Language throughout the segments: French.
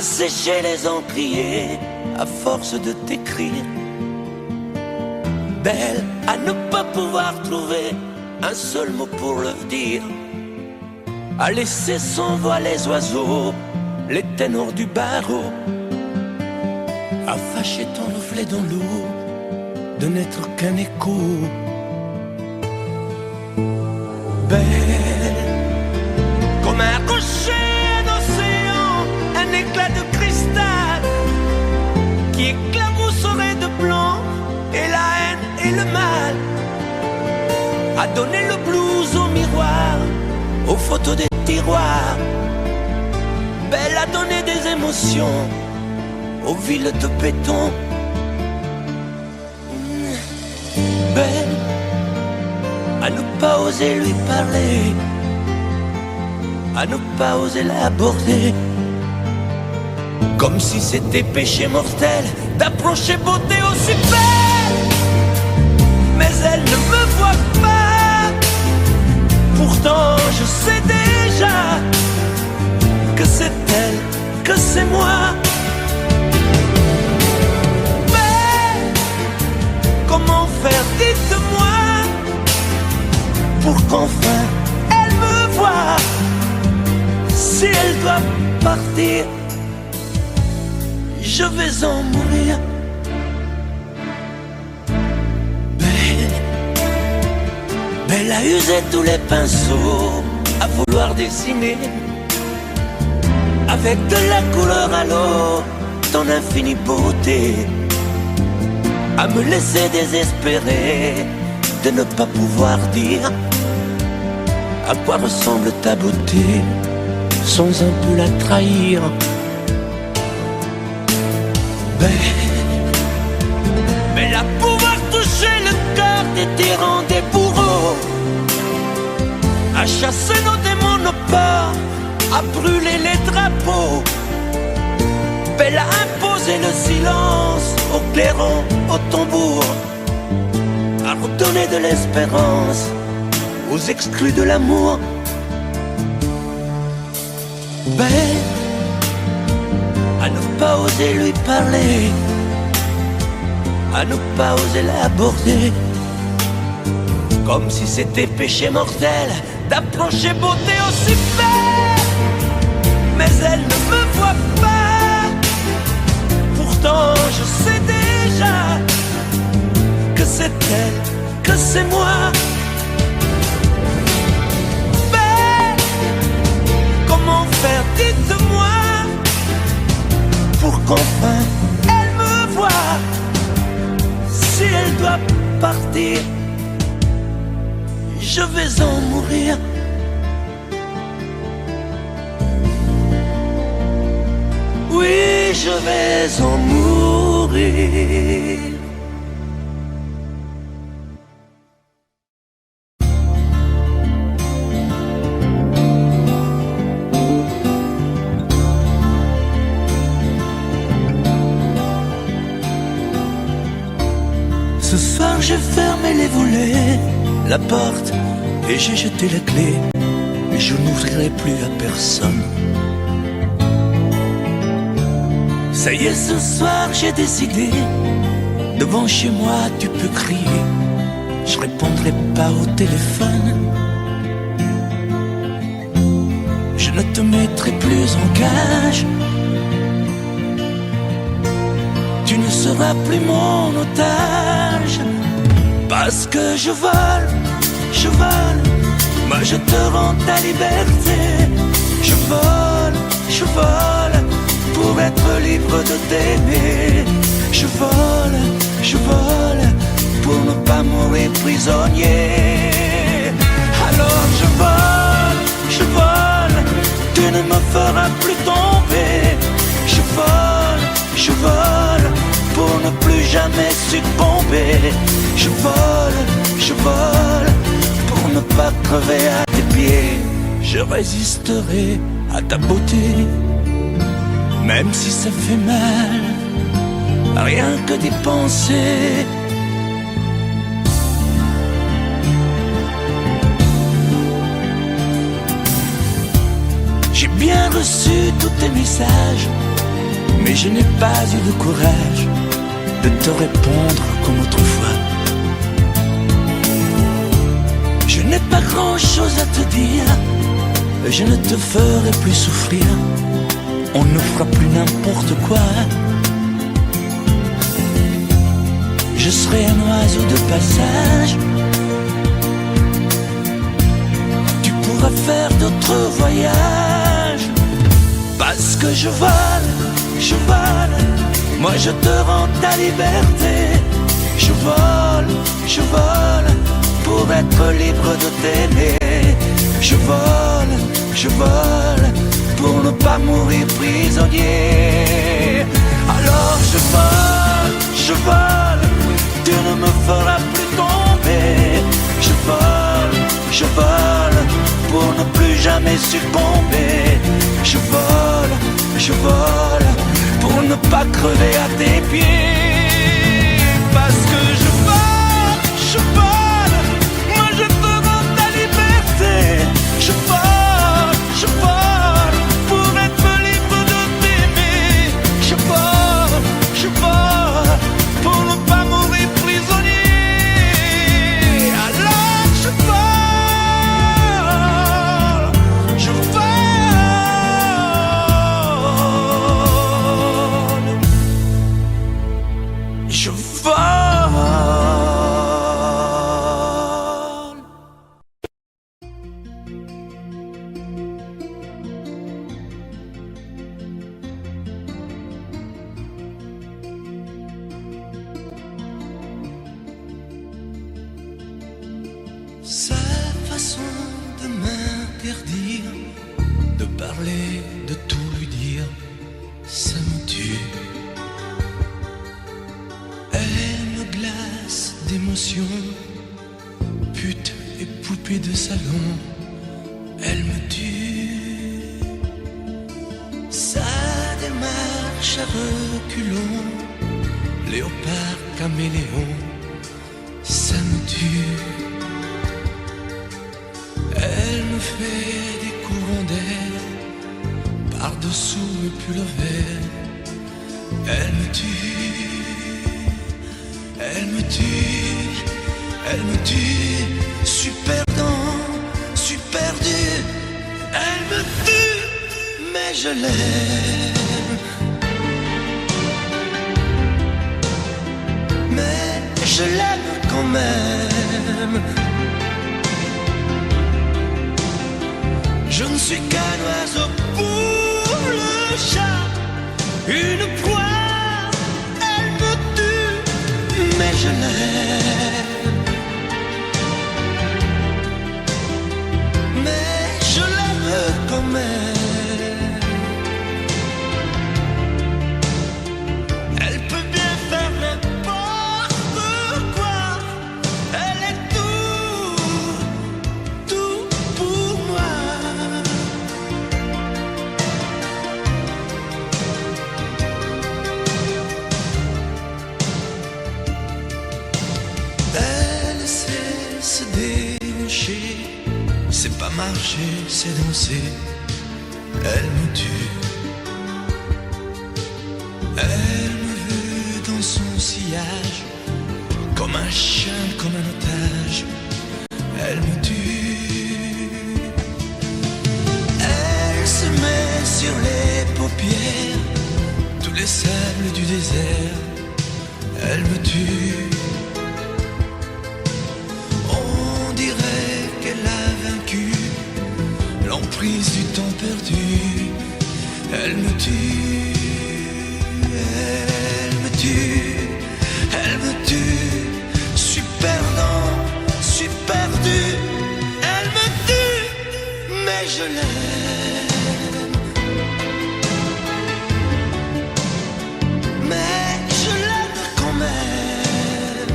assécher les encriers à force de t'écrire. Belle à ne pas pouvoir trouver un seul mot pour le dire, à laisser sans voix les oiseaux, les ténors du barreau, à fâcher ton reflet dans l'eau, de n'être qu'un écho. Belle comme un rocher d'océan, un éclat de cristal qui éclabousserait de blanc et la haine et le mal, à donner le blues au miroir, aux photos des tiroirs. Belle à donner des émotions aux villes de béton. Belle à ne pas oser lui parler, à ne pas oser l'aborder, comme si c'était péché mortel d'approcher beauté aussi belle. Mais elle ne me voit pas, pourtant je sais déjà que c'est elle, que c'est moi. Mais comment faire, dites-moi, pour qu'enfin elle me voie. Si elle doit partir, je vais en mourir. Belle a usé tous les pinceaux à vouloir dessiner avec de la couleur à l'eau ton infinie beauté, à me laisser désespérer de ne pas pouvoir dire à quoi ressemble ta beauté sans un peu la trahir. Belle à pouvoir toucher le cœur des tyrans, des bourreaux, à chasser nos démons, nos peurs, à brûler les drapeaux. Belle à imposer le silence aux clairons, aux tambours, à redonner de l'espérance aux exclus de l'amour. Belle à ne pas oser lui parler, à ne pas oser l'aborder, comme si c'était péché mortel d'approcher beauté aussi belle. Mais elle ne me voit pas, pourtant je sais déjà que c'est elle, que c'est moi. Belle, comment faire, dites-moi, pour qu'enfin elle me voie. Si elle doit partir, je vais en mourir. Oui, je vais en mourir. Ce soir j'ai fermé les volets, la porte, et j'ai jeté la clé, mais je n'ouvrirai plus à personne. Ça y est, ce soir j'ai décidé, devant chez moi tu peux crier, je répondrai pas au téléphone. Je ne te mettrai plus en cage, tu ne seras plus mon otage. Parce que je vole, moi je te rends ta liberté. Je vole, pour être libre de t'aimer. Je vole, pour ne pas mourir prisonnier. Alors je vole, tu ne me feras plus tomber. Je vole, pour ne plus jamais succomber. Je vole, pour ne pas crever à tes pieds. Je résisterai à ta beauté, même si ça fait mal, rien que d'y penser. J'ai bien reçu tous tes messages, mais je n'ai pas eu le courage de te répondre comme autrefois. Je n'ai pas grand-chose à te dire, je ne te ferai plus souffrir, on ne fera plus n'importe quoi. Je serai un oiseau de passage, tu pourras faire d'autres voyages. Parce que je vole, moi je te rends ta liberté. Je vole pour être libre de t'aimer. Je vole pour ne pas mourir prisonnier. Alors je vole, tu ne me feras plus tomber. Je vole pour ne plus jamais succomber. Je vole pour ne pas crever à tes pieds. Parce que je vole, moi je te rends ta liberté. Je vole pour être libre de t'aimer. Je vole pour ne pas mourir prisonnier. Alors je vole, je vole. Sa façon de m'interdire de parler, de tout lui dire, ça me tue. Elle me glace d'émotion, pute et poupée de salon, elle me tue. Sa démarche à reculons, léopard caméléon, ça me tue. Elle me fait des courants d'air par-dessous mes pulls verts. Elle me tue, elle me tue, elle me tue. Suis perdant, suis perdu. Elle me tue, mais je l'aime. Mais je l'aime quand même. Je ne suis qu'un oiseau pour le chat, une proie, elle me tue, mais je l'aime. Mais je l'aime quand même. Elle peut bien faire n'importe quoi, elle est tout pour moi. Elle sait se déhancher, c'est pas marcher, c'est danser. Elle me tue. Elle me veut dans son sillage, comme un chien, comme un otage. Elle me tue. Elle se met sur les paupières tous les sables du désert. Elle me tue. On dirait qu'elle a vaincu l'emprise du temps perdu. Elle me tue, elle me tue, elle me tue. Suis perdant, suis perdu. Elle me tue, mais je l'aime. Mais je l'aime quand même.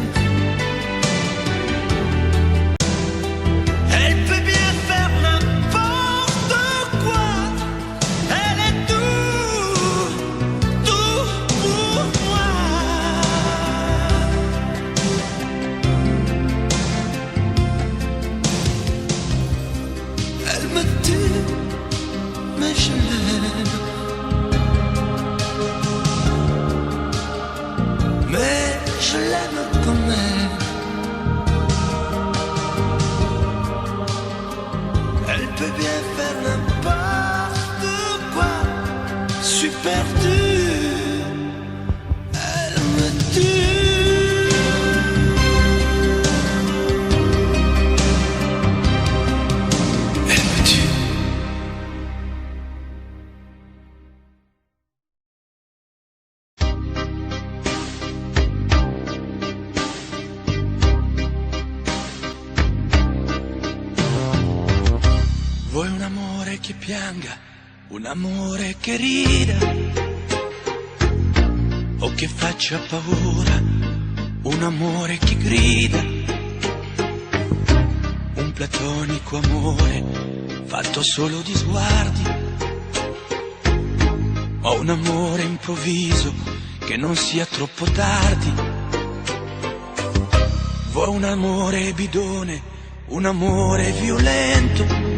Elle peut bien faire n'importe quoi. Elle est tout pour moi. Elle me tue, mais je l'aime. n'importe quoi. Je suis perdu, elle me tue. Elle me tue. Vuoi un amore che pianga, un amore che rida, o che faccia paura, un amore che grida, un platonico amore fatto solo di sguardi, o un amore improvviso che non sia troppo tardi. Vuoi un amore bidone, un amore violento,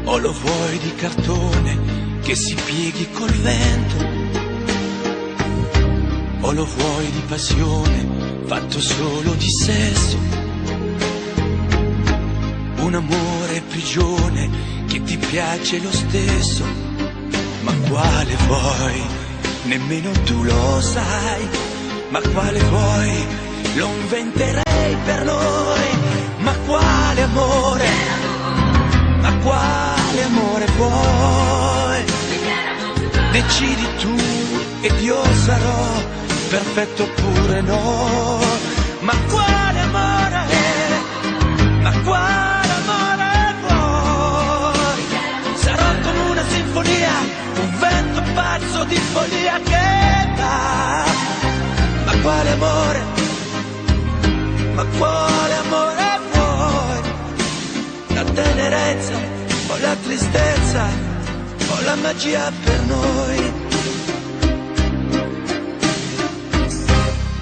o lo vuoi di cartone che si pieghi col vento, o lo vuoi di passione fatto solo di sesso, un amore prigione che ti piace lo stesso. Ma quale vuoi? Nemmeno tu lo sai. Ma quale vuoi? Lo inventerei per noi. Ma quale amore? Ma quale amore vuoi? Decidi tu ed io sarò perfetto oppure no. Ma quale amore? Ma quale amore vuoi? Sarò come una sinfonia, un vento pazzo di follia che va. Ma quale amore? Ma quale amore vuoi? La tenerezza o la tristezza o la magia per noi?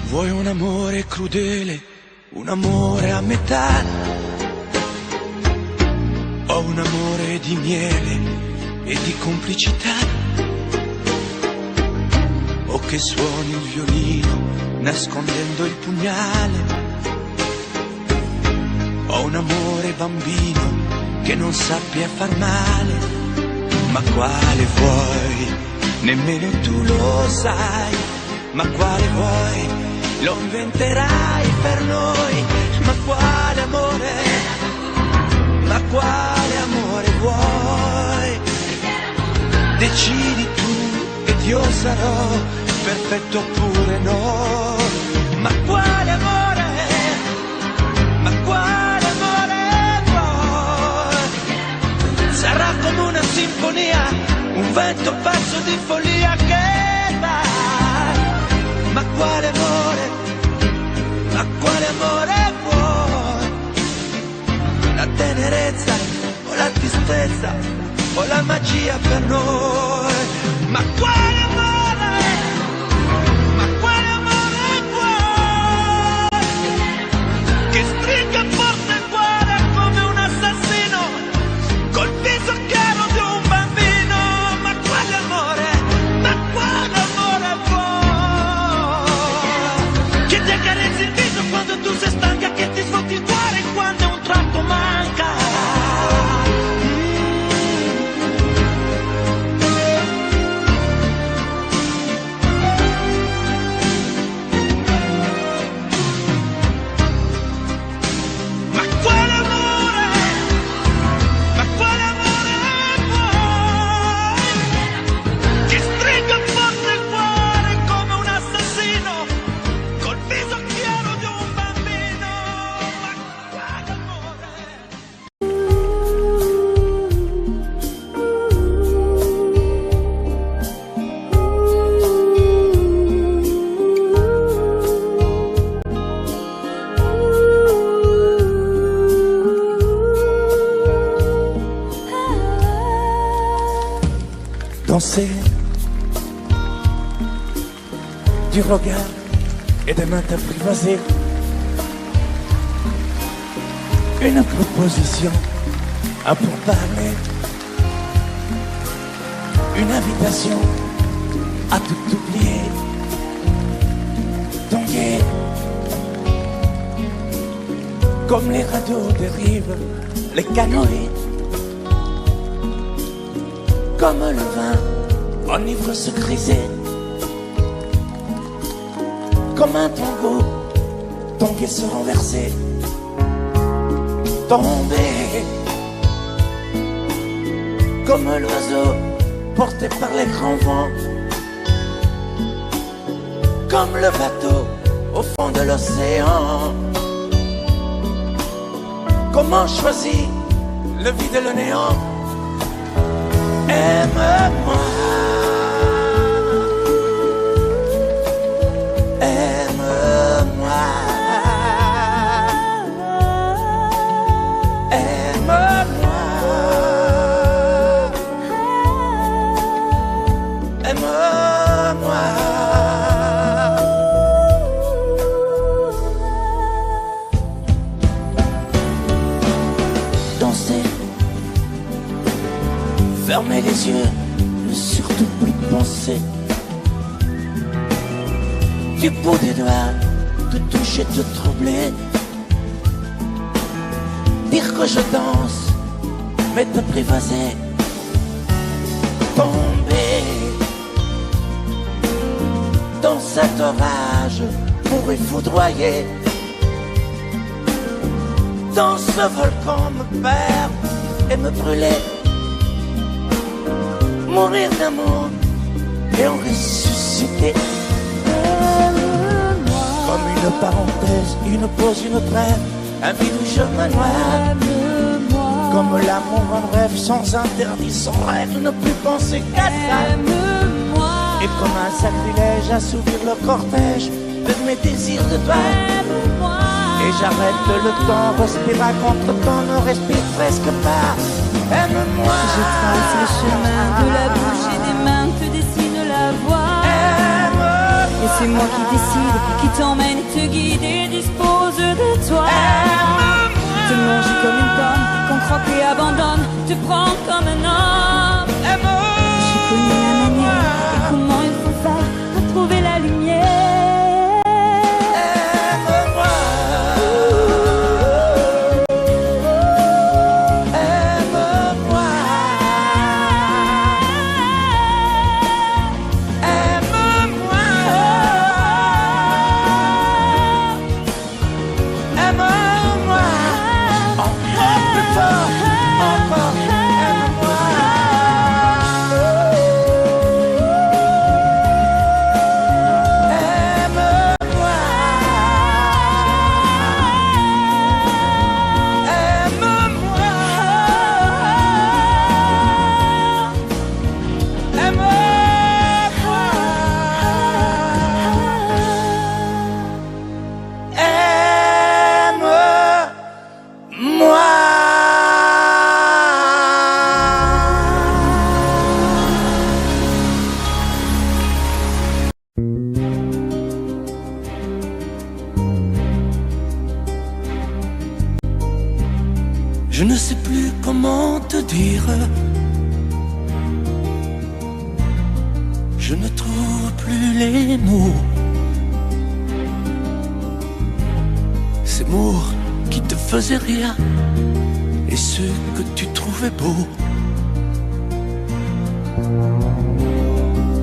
Vuoi un amore crudele, un amore a metà, o un amore di miele e di complicità, o che suoni il violino nascondendo il pugnale, o un amore bambino che non sappia far male. Ma quale vuoi? Nemmeno tu lo sai. Ma quale vuoi? Lo inventerai per noi. Ma quale amore? Ma quale amore vuoi? Decidi tu ed io sarò perfetto oppure no. Ma quale amore? Ma quale amore vuoi? Sarà come una sinfonia, un vento pazzo di follia che va. Ma quale amore? Ma quale amore vuoi? La tenerezza o la tristezza o la magia per noi? Ma quale amore? Ma quale amore vuoi? Che stringa forte il cuore come un assassino col viso chiaro di un bambino. Ma quale amore? Ma quale amore vuoi? Che ti accarezzi il viso quando tu sei stanca, che ti svuoti il cuore quando un tratto manca. Ma quale amore? Ma quale amore vuoi? Che stringa forte il cuore come un assassino col viso chiaro di un bambino. Ma quale amore? Danser du regard et des mains apprivoisées, une proposition à pourparler, une invitation à tout oublier, tanguer comme les radeaux des rives, les canoës comme le vin enivre ce grisé, comme un tango, ton pied se renversait, tomber, comme l'oiseau porté par les grands vents, comme le bateau au fond de l'océan. Comment choisir le vide et le néant? Aime-moi, aime-moi, aime-moi, aime-moi. Danser, fermer les yeux, ne surtout plus penser. Du bout des doigts, te toucher, te troubler. Dire que je danse, mais t'apprivoiser. Tomber dans cet orage pour y foudroyer. Dans ce volcan me perdre et me brûler. Mourir d'amour et en ressusciter. Comme une parenthèse, une pause, une trêve, un vide où je me noie. Comme l'amour en rêve, sans interdit, sans règle, ne plus penser qu'à ça. Et comme un sacrilège, assouvir le cortège de mes désirs de toi. Et j'arrête le temps, respire à contre-temps, ne respire presque pas. Aime-moi. Je trace le chemin de la bouche et des mains, te dessine la voie. Et c'est moi qui décide, qui t'emmène, te guide et dispose de toi. Te manger comme une pomme, qu'on croque et abandonne, te prendre comme un homme. J'ai connu la manière et comment il faut faire pour trouver la lumière. Je ne sais plus comment te dire. Je ne trouve plus les mots. Ces mots qui te faisaient rien et ceux que tu trouvais beaux.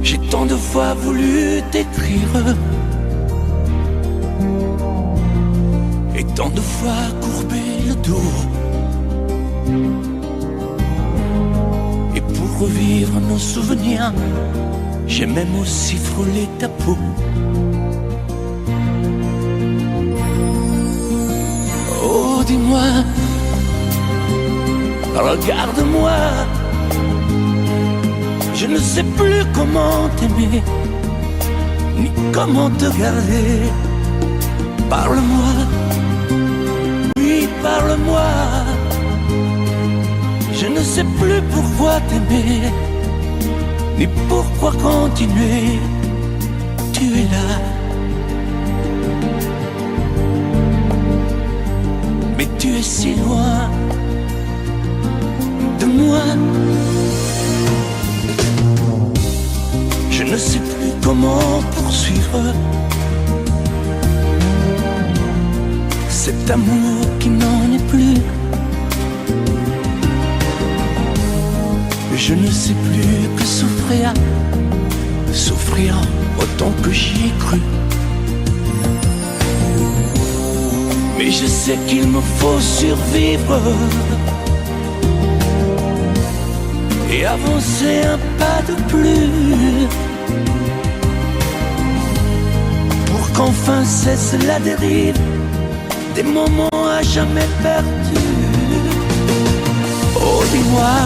J'ai tant de fois voulu t'écrire et tant de fois courbé le dos. Et pour revivre nos souvenirs, j'ai même aussi frôlé ta peau. Oh, dis-moi, regarde-moi. Je ne sais plus comment t'aimer, ni comment te garder. Parle-moi, oui, parle-moi. Je ne sais plus pourquoi t'aimer, ni pourquoi continuer. Tu es là, mais tu es si loin de moi. Je ne sais plus comment poursuivre cet amour qui n'en est plus. Je ne sais plus que souffrir, souffrir autant que j'y ai cru. Mais je sais qu'il me faut survivre et avancer un pas de plus pour qu'enfin cesse la dérive des moments à jamais perdus. Oh, dis-moi,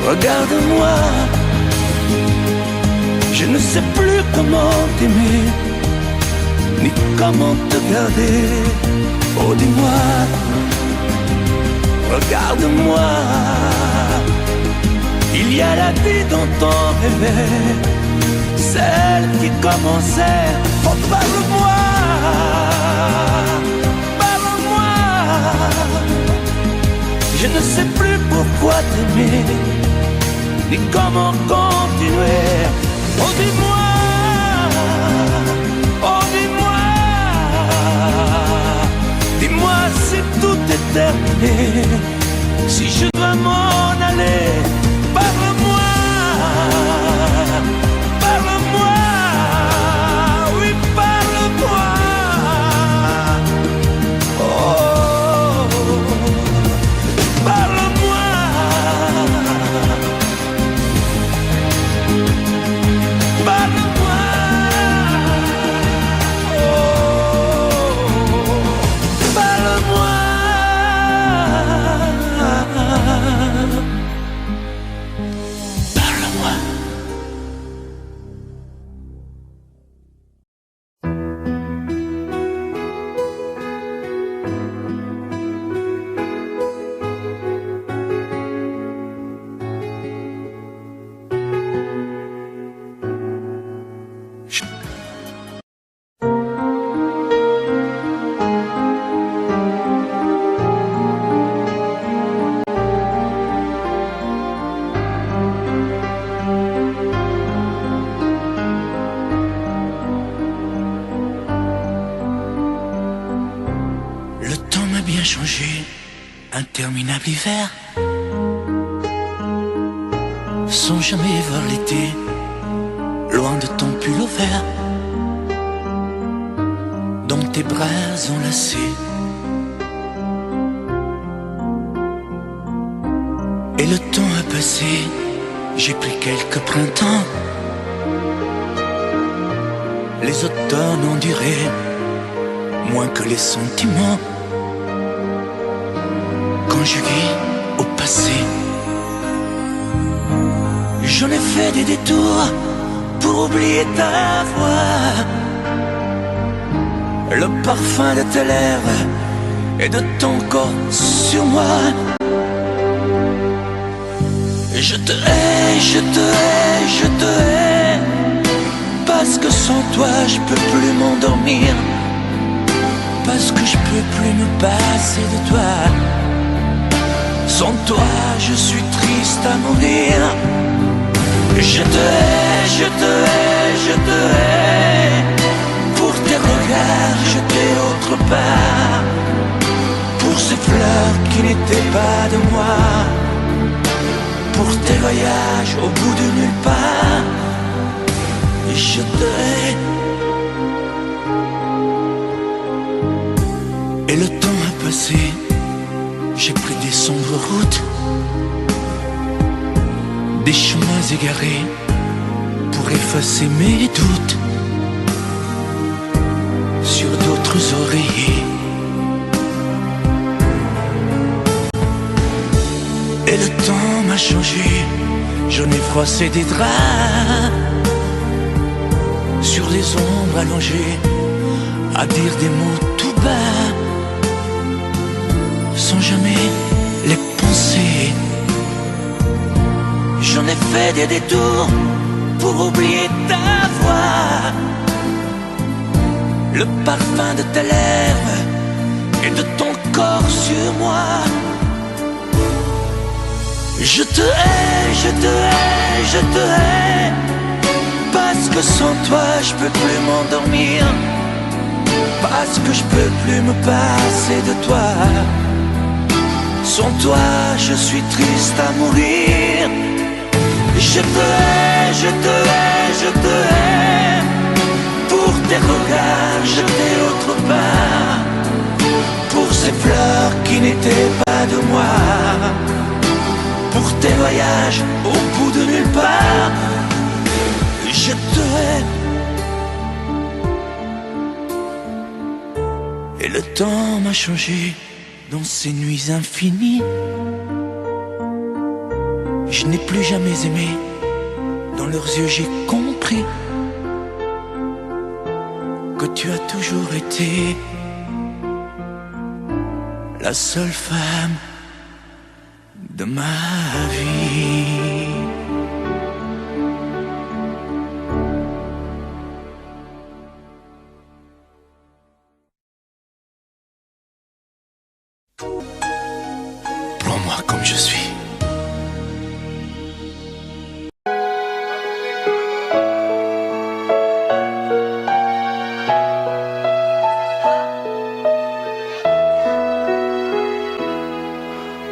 regarde-moi, je ne sais plus comment t'aimer, ni comment te garder. Oh, dis-moi, regarde-moi, il y a la vie dont on rêvait, celle qui commençait. Oh, parle-moi, parle-moi, je ne sais plus pourquoi t'aimer, ni comment continuer. Oh, dis-moi, oh, dis-moi, dis-moi si tout est terminé, si je dois m'en aller. Parle-moi, parle-moi, oui, parle-moi. Oh, parle-moi, parle-moi. Oh, parle-moi. Changé, interminable hiver, sans jamais voir l'été, loin de ton pull au vert, dans tes bras enlacés. Et le temps a passé, j'ai pris quelques printemps, les automnes ont duré moins que les sentiments. Conjugué au passé, j'en ai fait des détours pour oublier ta voix, le parfum de tes lèvres et de ton corps sur moi. Je te hais, je te hais, je te hais, parce que sans toi je peux plus m'endormir, parce que je peux plus me passer de toi. Sans toi, je suis triste à mourir. Je te hais, je te hais, je te hais, pour tes regards jetés autre part, pour ces fleurs qui n'étaient pas de moi, pour tes voyages au bout de nulle part. Je te hais. Et le temps a passé, j'ai pris des sombres routes, des chemins égarés pour effacer mes doutes sur d'autres oreillers. Et le temps m'a changé, j'en ai froissé des draps sur les ombres allongées, à dire des mots tout bas, sans jamais les penser. J'en ai fait des détours pour oublier ta voix, le parfum de tes lèvres et de ton corps sur moi. Je te hais, je te hais, je te hais, parce que sans toi je peux plus m'endormir, parce que je peux plus me passer de toi. Sans toi, je suis triste à mourir. Je te hais, je te hais, je te hais. Pour tes regards jetés autre part, pour ces fleurs qui n'étaient pas de moi, pour tes voyages au bout de nulle part. Je te hais. Et le temps m'a changé dans ces nuits infinies. Je n'ai plus jamais aimé. Dans leurs yeux j'ai compris que tu as toujours été la seule femme de ma vie. Prends-moi comme je suis.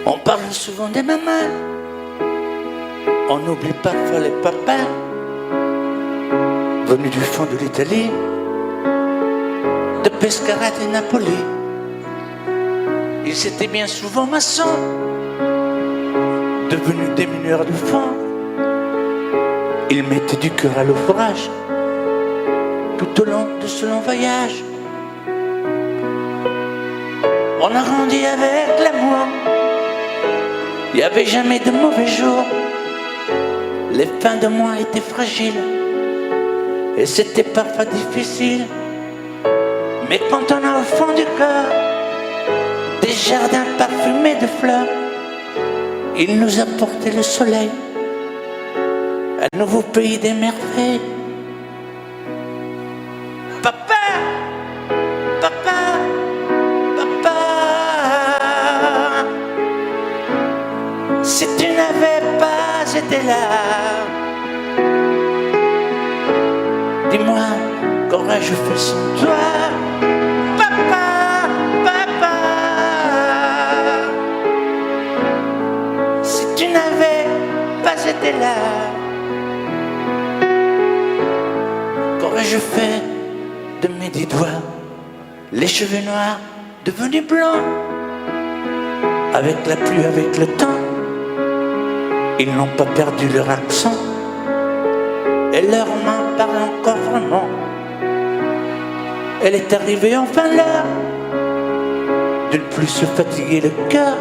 On parle souvent des mamans, on oublie parfois les papas, venus du fond de l'Italie, de Pescara et Napoli. Ils étaient bien souvent maçons, devenus des mineurs de fond. Ils mettaient du cœur à l'ouvrage, tout au long de ce long voyage. On a grandi avec l'amour. Il n'y avait jamais de mauvais jours. Les fins de mois étaient fragiles et c'était parfois difficile. Mais quand on a au fond du cœur des jardins parfumés de fleurs, il nous a porté le soleil, un nouveau pays des merveilles. Papa, papa, papa, si tu n'avais pas été là, dis-moi, qu'aurais-je fait sans toi? Papa, papa, si tu n'avais pas été là, qu'aurais-je fait de mes 10 doigts? Les cheveux noirs devenus blancs, avec la pluie, avec le temps. Ils n'ont pas perdu leur accent et leurs mains parlent encore vraiment. Elle est arrivée enfin l'heure de ne plus se fatiguer le cœur,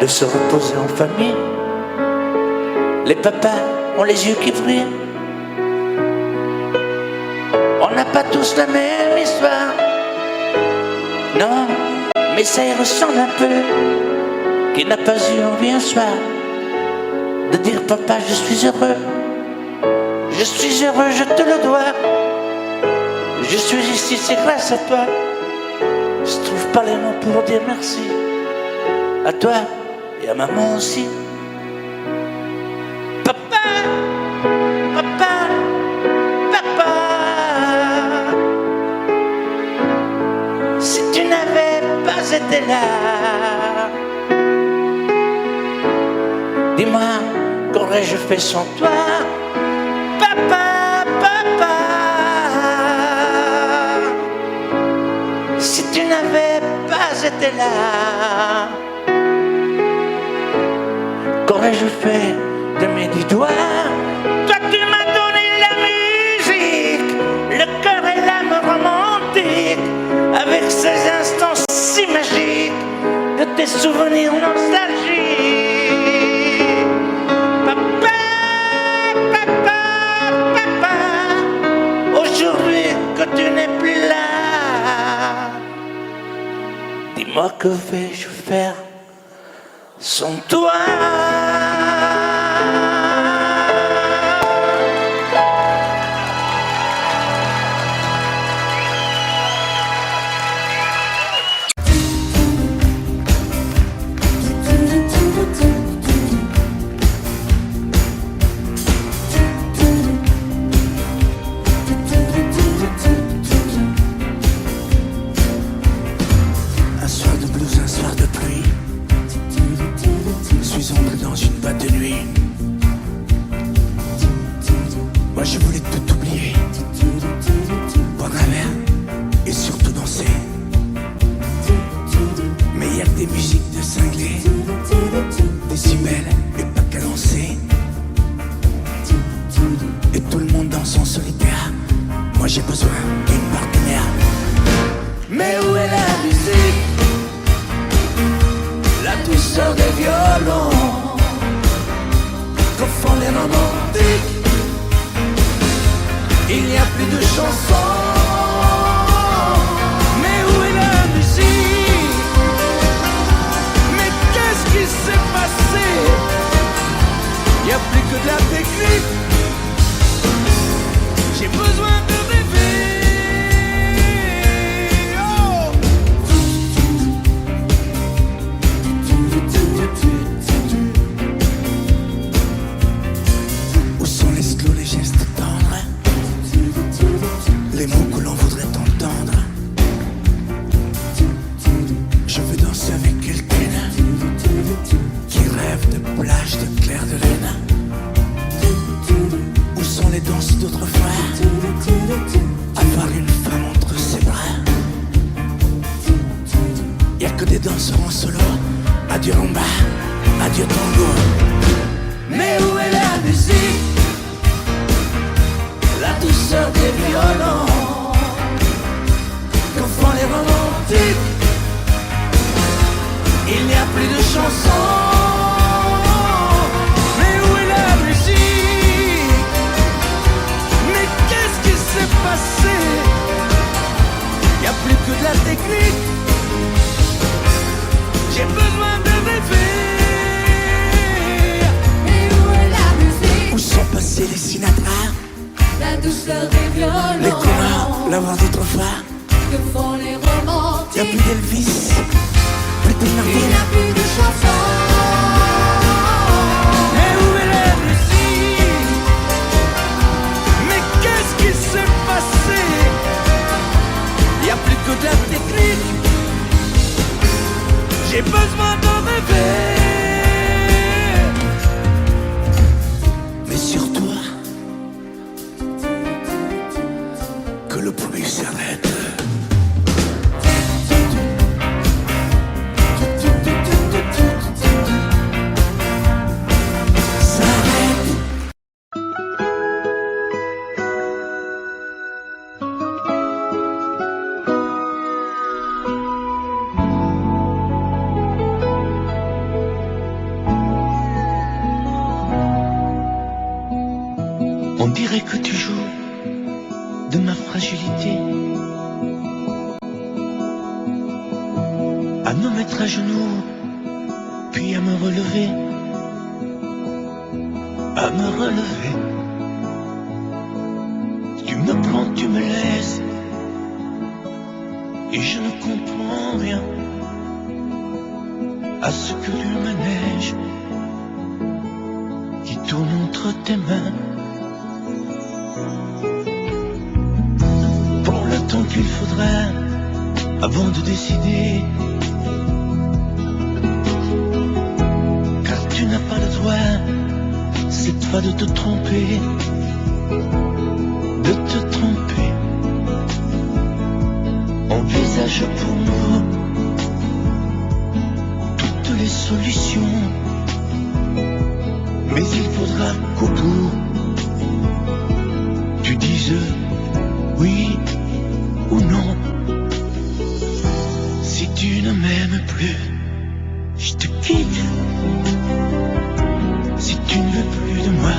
de se reposer en famille. Les papas ont les yeux qui brillent. On n'a pas tous la même histoire, non, mais ça y ressemble un peu. Qui n'a pas eu envie un soir de dire papa je suis heureux, je suis heureux, je te le dois. Je suis ici, c'est grâce à toi. Je trouve pas les mots pour dire merci. À toi et à maman aussi. Papa, papa, papa, si tu n'avais pas été là, dis-moi, qu'aurais-je fait sans toi? Papa, papa, si tu n'avais pas été là, qu'aurais-je fait de mes 10 doigts? Toi tu m'as donné la musique, le cœur et l'âme romantique, avec ces instants si magiques de tes souvenirs nostalgiques. Aujourd'hui que tu n'es plus là, dis-moi que vais-je faire sans toi? violon que font les romantiques. Il n'y a plus de chansons. Mais où est la musique? Mais qu'est-ce qui s'est passé? Il n'y a plus que de la technique. J'ai besoin de rêver. Oh. Où sont les slows, les gestes tendres, les mots que l'on voudrait entendre? Je veux danser avec quelqu'un qui rêve de plage, de clair de lune. Où sont les danses d'autrefois? Avoir une femme entre ses bras. Y'a que des danseurs en solo. Adieu rumba, adieu tango. Mais où est la musique? La douceur des violons que font les romantiques. Il n'y a plus de chansons. Mais où est la musique? Mais qu'est-ce qui s'est passé? Il n'y a plus que de la technique. J'ai besoin de rêver. Et où est la musique? Où sont passés les Sinatra? La douceur des violons. Les coureurs, la voix d'autrefois. Que font les romantiques? Y'a plus d'Elvis, plus de Il n'y Martin. a plus de chansons. Mais où est la musique? Mais qu'est-ce qui s'est passé? Y'a plus que de la technique. J'ai besoin de rêver. Mais surtout que le bruit s'arrête. On dirait que tu joues de ma fragilité, à me mettre à genoux, puis à me relever, à me relever. Tu me prends, tu me laisses, et je ne comprends rien à ce que tu manèges qui tourne entre tes mains. Qu'il faudra avant de décider, car tu n'as pas le droit cette fois de te tromper, de te tromper. Envisage pour nous toutes les solutions, mais il faudra qu'au bout tu dises oui ou non. Si tu ne m'aimes plus, je te quitte. Si tu ne veux plus de moi,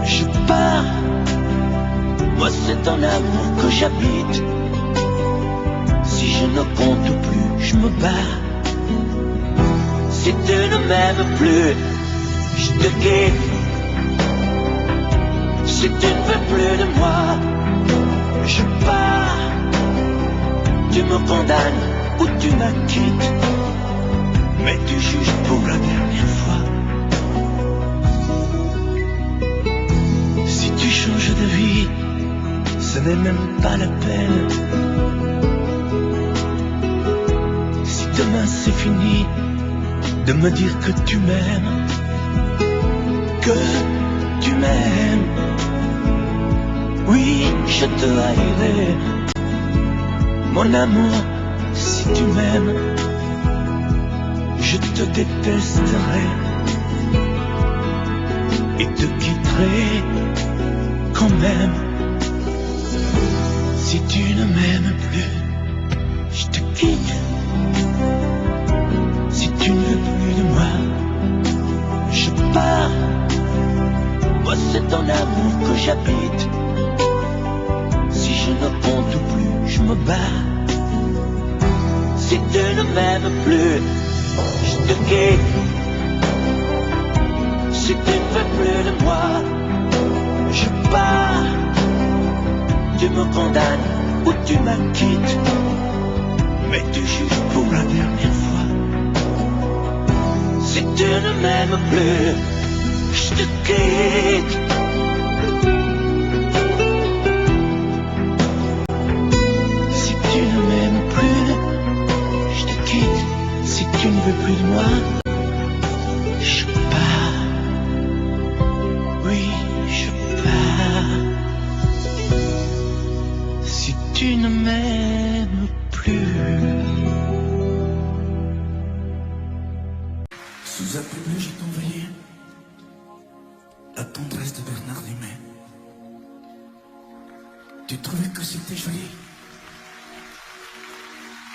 je pars. Moi c'est ton amour que j'habite. Si je ne compte plus, je me barre. Si tu ne m'aimes plus, je te quitte. Si tu ne veux plus de moi, je pars. Tu me condamnes ou tu m'acquittes, mais tu juges pour la dernière fois. Si tu changes de vie, ce n'est même pas la peine. Si demain c'est fini de me dire que tu m'aimes, que tu m'aimes, oui, je te haïrai, mon amour. Si tu m'aimes, je te détesterai et te quitterai quand même. Si tu ne m'aimes plus, je te quitte. Si tu ne veux plus plus de moi, je pars. Moi c'est ton amour que j'habite. Si je ne compte plus, je me bats. Si tu ne m'aimes plus, je te quitte. Si tu ne veux plus de moi, je pars. Tu me condamnes ou tu m'acquittes, mais tu juges pour la dernière fois. Si tu ne m'aimes plus, je te quitte. Si tu ne m'aimes plus, je te quitte. Si tu ne veux plus de moi, je pars. Oui, je pars. Si tu ne m'aimes plus. Sous un peu bleu, je t'envoyais la tendresse de Bernard Dumais. Tu trouvais que c'était joli.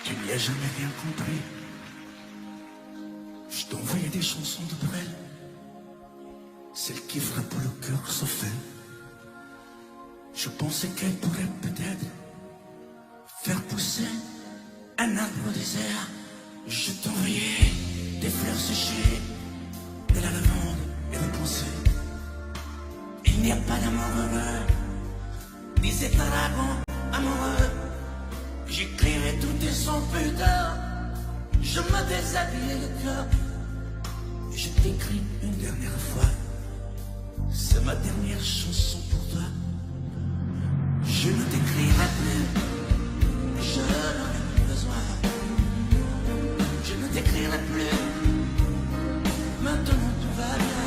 Tu n'y as jamais rien compris. Je t'envoyais des chansons de Brel, celles qui frappent le cœur sauf elle. Je pensais qu'elle pourrait peut-être faire pousser un arbre au désert. Je t'envoyais des fleurs séchées, de la lavande et des pensées. Il n'y a pas d'amour heureux, ni cet dragon amoureux. J'écrivais tout et sans pudeur, je me déshabillais le cœur. Je t'écris une dernière fois, c'est ma dernière chanson pour toi. Je ne t'écrirai plus, je n'en ai plus besoin. Je ne t'écrirai plus, maintenant tout va bien.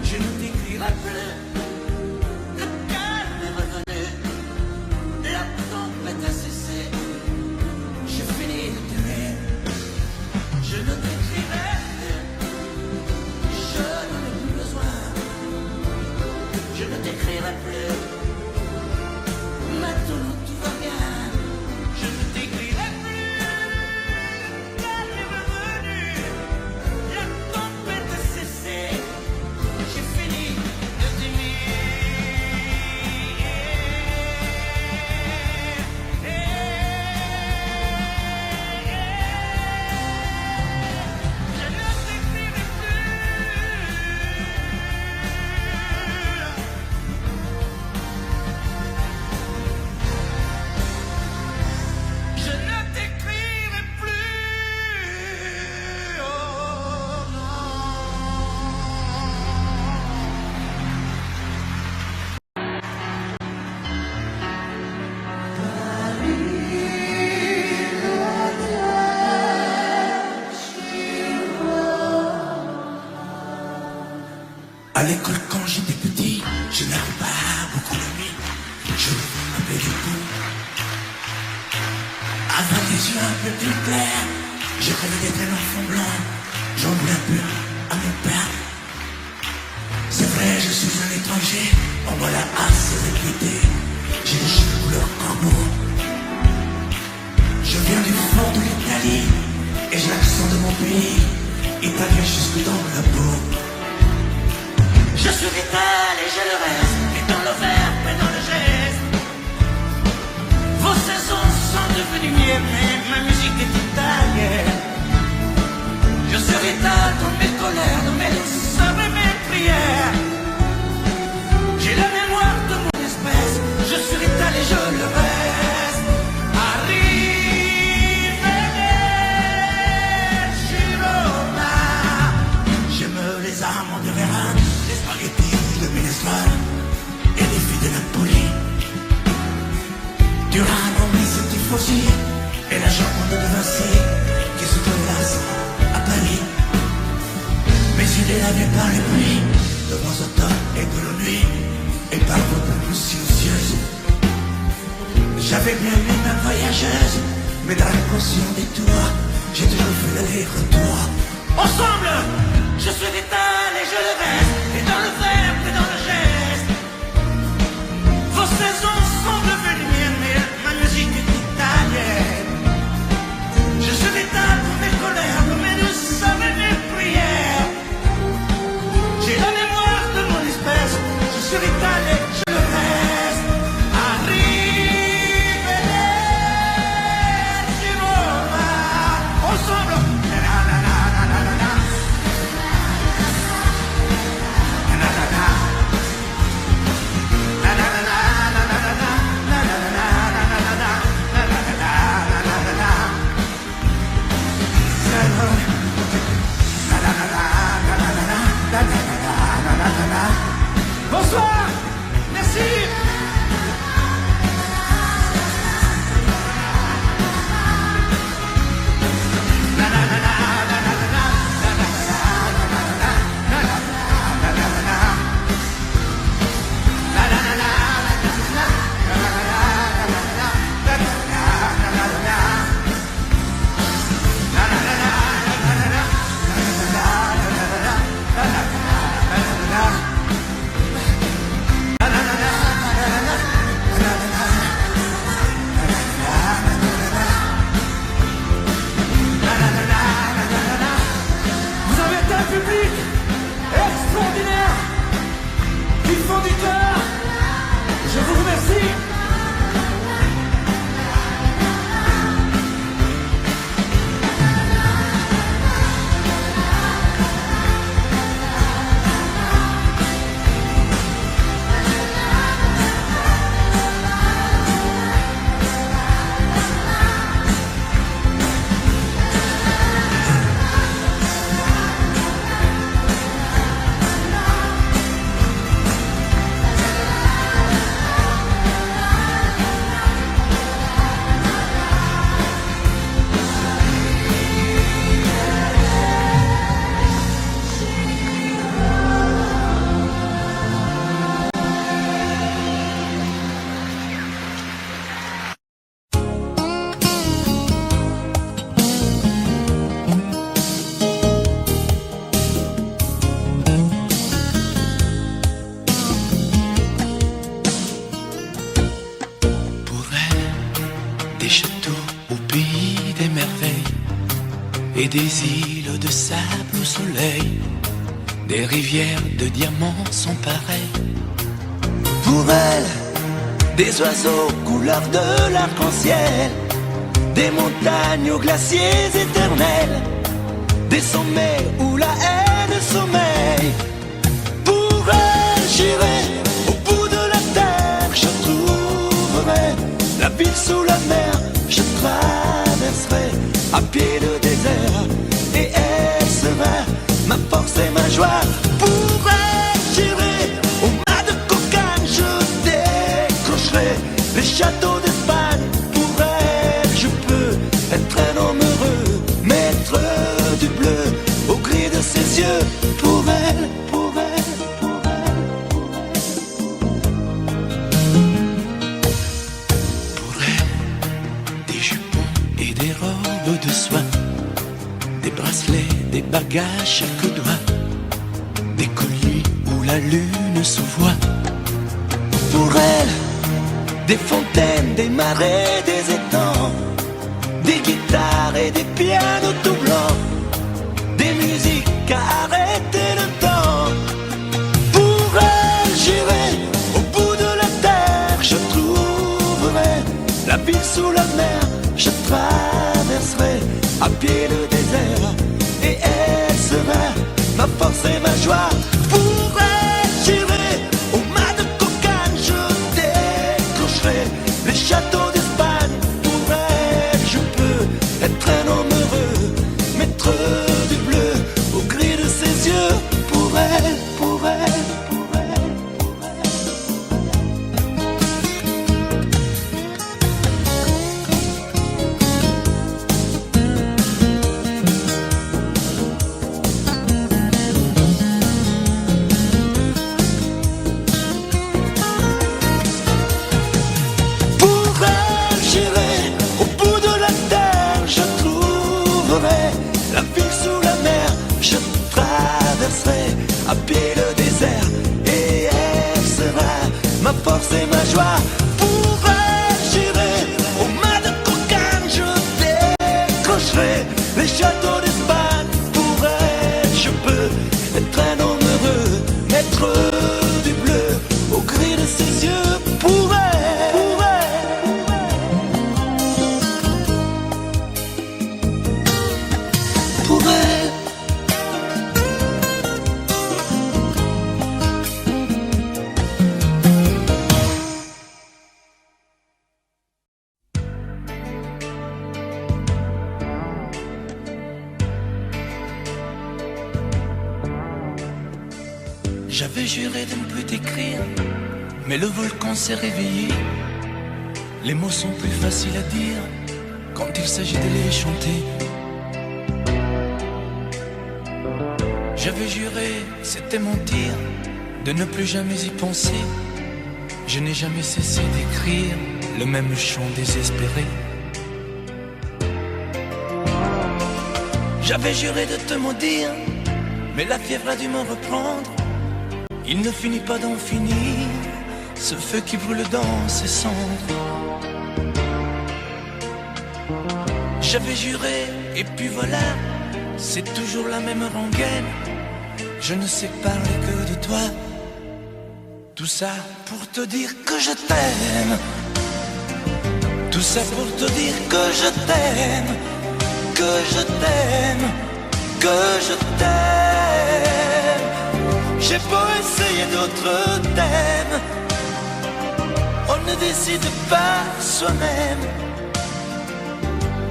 Je ne t'écrirai plus, le calme est revenu, la tempête a cessé. J'ai fini de t'aimer, je ne t'écrirai plus, je n'en ai plus besoin. Je ne t'écrirai plus, maintenant tout va bien. Je ne t'écrirai plus, calme est revenu, la tempête a cessé. J'ai fini de t'aimer. Je ne t'écrirai plus. Je ne t'écrirai plus. Oh non. À l'école quand j'étais petit, je n'avais pas beaucoup d'amis. Je m'appelais du coup. Avec les yeux un peu plus clairs, je rêvais d'être un enfant blanc. J'en voulais un peu à mon père. C'est vrai, je suis un étranger, on me l'a assez répété. J'ai les cheveux couleur corbeau. Je viens du fort de l'Italie, et j'ai l'accent de mon pays, italien jusque dans la peau. Je suis vital et je le reste, et dans le verbe et dans le geste. Vos saisons sont devenues miennes, mais ma musique est italienne. Je suis vital dans mes colères, dans mes leçons et mes prières. J'ai la mémoire de mon espèce, je suis vital et je le reste. Arrivederci Roma. J'aime les amandes de Vérin, les spaghettis de Minestrone et les filles de Napoli. Durano, Miss Tifosi et la Joconde de Vinci qui se glace à Paris. Mes idées lavées par les pluies de vos automnes et de la nuit et par vos plus silencieuses. J'avais bien vu ma voyageuse, mais dans l'inconscient des tours, j'ai toujours fait l'aller-retour. Ensemble, je suis vital et je le reste, et dans le verbe et dans le geste. Vos saisons sont devenues miennes, mais ma musique est italienne. Je suis vital pour mes colères, pour mes douces et mes et des îles de sable au soleil, des rivières de diamants sont pareilles. Pour elle, des oiseaux couleur de l'arc-en-ciel, des montagnes aux glaciers éternels, des sommets où la haine sommeille. Pour elle, j'irai au bout de la terre, je trouverai la ville sous la mer, je traverserai à pied le désert, et elle sera ma force et ma joie. Pour elle, j'irai au mât de cocagne, je décrocherai les châteaux d'Espagne. Pour elle, je peux être un homme heureux, maître du bleu au gris de ses yeux. Pour elle, pour elle, pour elle, pour elle. Pour elle, des jupons et des robes de soie, des bracelets, des bagages à chaque doigt, des colliers où la lune se voit. Pour elle, des fontaines, des marais, des étangs, des guitares et des pianos tout blancs, des musiques à arrêter le temps. Pour elle, j'irai au bout de la terre, je trouverai la ville sous la mer, je traverserai à pied le désert, et elle sera ma force et ma joie. Pour elle, j'irai au mât de cocagne, je décrocherai les châteaux d'Espagne. Pour elle, je peux être un homme heureux, maître du bleu au gris de ses yeux. Pour elle, pour elle, pour elle, pour elle. Pour elle, j'irai au bout de la terre, je trouverai la ville sous la mer, je traverserai à pied le désert, et elle sera ma force et ma joie. Pour elle, j'irai au mât de cocagne, je décrocherai les châteaux d'Espagne. Pour elle, je peux être un homme heureux, maître du bleu au gris de ses yeux. Pour elle, pour elle, pour elle. J'avais juré de ne plus t'écrire, mais le volcan s'est réveillé. Les mots sont plus faciles à dire quand il s'agit de les chanter. J'avais juré, c'était mentir, de ne plus jamais y penser. Je n'ai jamais cessé d'écrire le même chant désespéré. J'avais juré de te maudire, mais la fièvre a dû me reprendre. Il ne finit pas d'en finir, ce feu qui brûle dans ses cendres. J'avais juré, et puis voilà, c'est toujours la même rengaine. Je ne sais parler que de toi. Tout ça pour te dire que je t'aime. Tout ça pour te dire que je t'aime. Que je t'aime. Que je t'aime. J'ai beau essayer d'autres thèmes, on ne décide pas soi-même.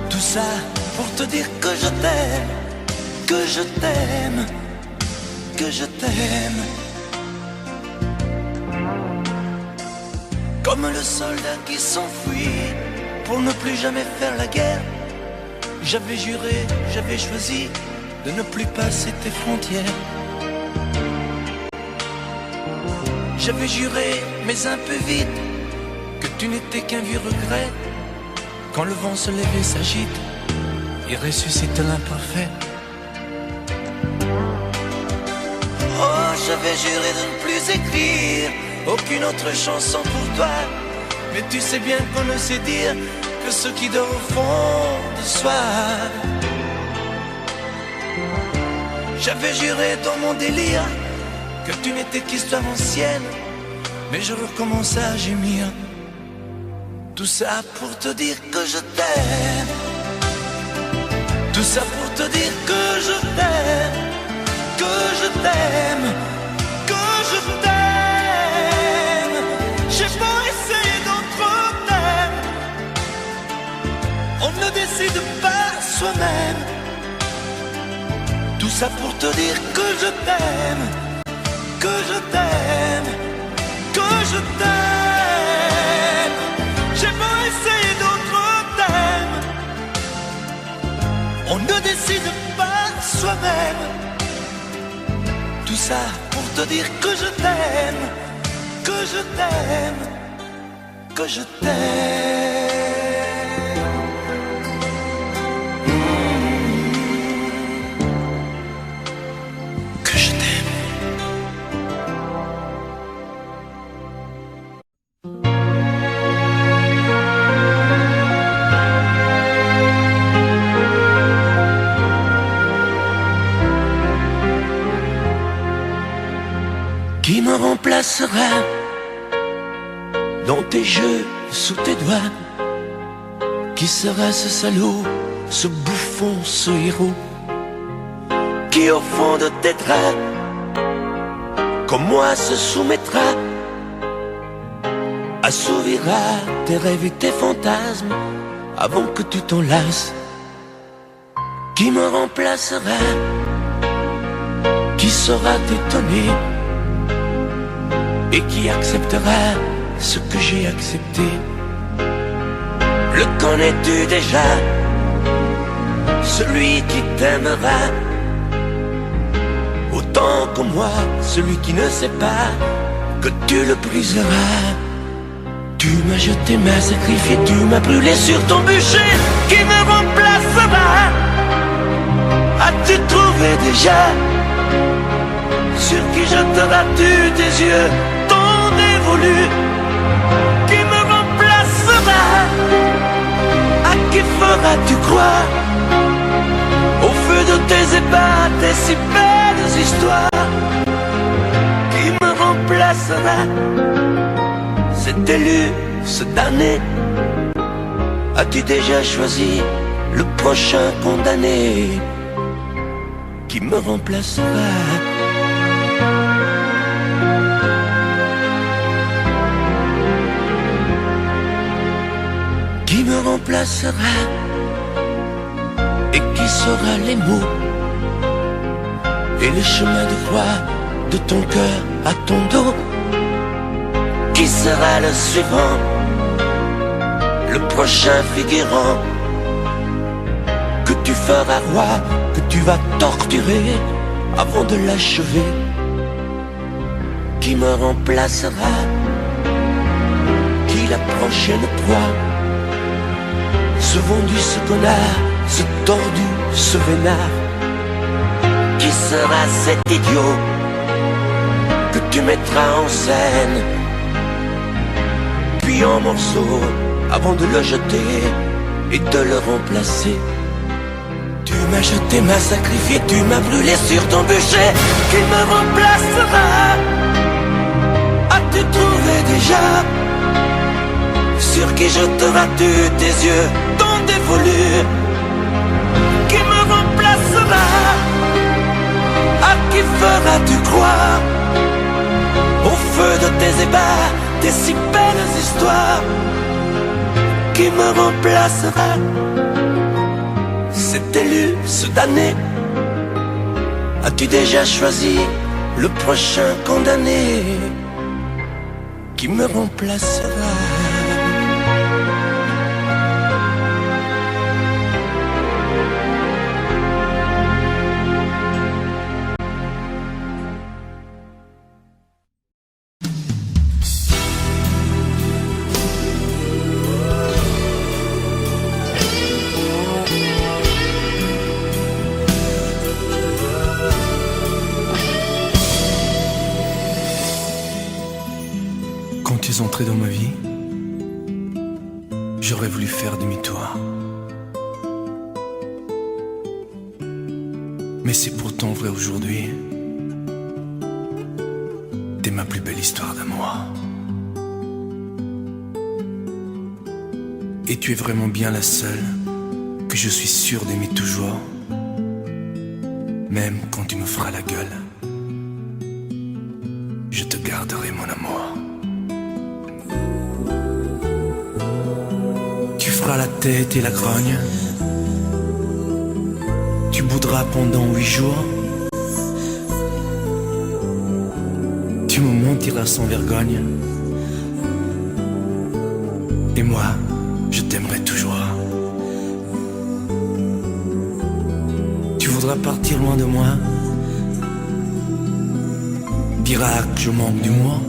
Tout ça pour te dire que je t'aime. Que je t'aime. Que je t'aime. Comme le soldat qui s'enfuit pour ne plus jamais faire la guerre. J'avais juré, j'avais choisi de ne plus passer tes frontières. J'avais juré, mais un peu vite, que tu n'étais qu'un vieux regret. Quand le vent se lève et s'agite, il ressuscite l'imparfait. Oh, j'avais juré de ne plus écrire aucune autre chanson pour toi. Mais tu sais bien qu'on ne sait dire que ce qui dort au fond de soi. J'avais juré dans mon délire que tu n'étais qu'histoire ancienne, mais je recommence à gémir. Tout ça pour te dire que je t'aime. Tout ça pour te dire que je t'aime, que je t'aime, que je t'aime. J'ai beau essayer d'autres thèmes, on ne décide pas soi-même. Tout ça pour te dire que je t'aime, que je t'aime, que je t'aime. J'ai beau essayer d'autres thèmes, on ne décide pas soi-même. Tout ça pour te dire que je t'aime, que je t'aime, que je t'aime. Qui me remplacera dans tes jeux, sous tes doigts? Qui sera ce salaud, ce bouffon, ce héros? Qui au fond de tes draps, comme moi, se soumettra, assouvira tes rêves et tes fantasmes avant que tu t'en lasses? Qui me remplacera? Qui saura t'étonner et qui acceptera ce que j'ai accepté? Le connais-tu déjà? Celui qui t'aimera autant que moi, celui qui ne sait pas que tu le briseras. Tu m'as jeté, m'as sacrifié, tu m'as brûlé sur ton bûcher. Qui me remplacera? As-tu trouvé déjà sur qui jetteras-tu tes yeux tant dévolus? Qui me remplacera? À qui feras-tu croire au feu de tes ébats, tes si belles histoires? Qui me remplacera? Cet élu, ce damné, as-tu déjà choisi le prochain condamné? Qui me remplacera? Qui me remplacera? Et qui saura les mots et les chemins de croix de ton cœur à ton dos? Qui sera le suivant, le prochain figurant que tu feras roi, que tu vas torturer avant de l'achever? Qui me remplacera? Qui la prochaine proie? Ce vendu, ce connard, ce tordu, ce vénard? Qui sera cet idiot que tu mettras en scène, puis en morceaux, avant de le jeter et de le remplacer? Tu m'as jeté, m'as sacrifié, tu m'as brûlé sur ton bûcher. Qui me remplacera? As-tu trouvé déjà sur qui jetteras-tu tes yeux tant dévolus? Qui me remplacera? À qui feras-tu croire au feu de tes ébats, tes si belles histoires? Qui me remplacera? Cet élu, ce damné, as-tu déjà choisi le prochain condamné? Qui me remplacera? Quand tu es entré dans ma vie, j'aurais voulu faire demi-tour. Mais c'est pour autant vrai aujourd'hui. T'es ma plus belle histoire d'amour. Et tu es vraiment bien la seule que je suis sûr d'aimer toujours. Même quand tu me feras la gueule, je te garderai mon amour. Tu feras la tête et la grogne. Tu boudras pendant 8 jours. Tu me mentiras sans vergogne. Et moi, je t'aimerai toujours. Tu voudras partir loin de moi. Diras que je manque d'humour,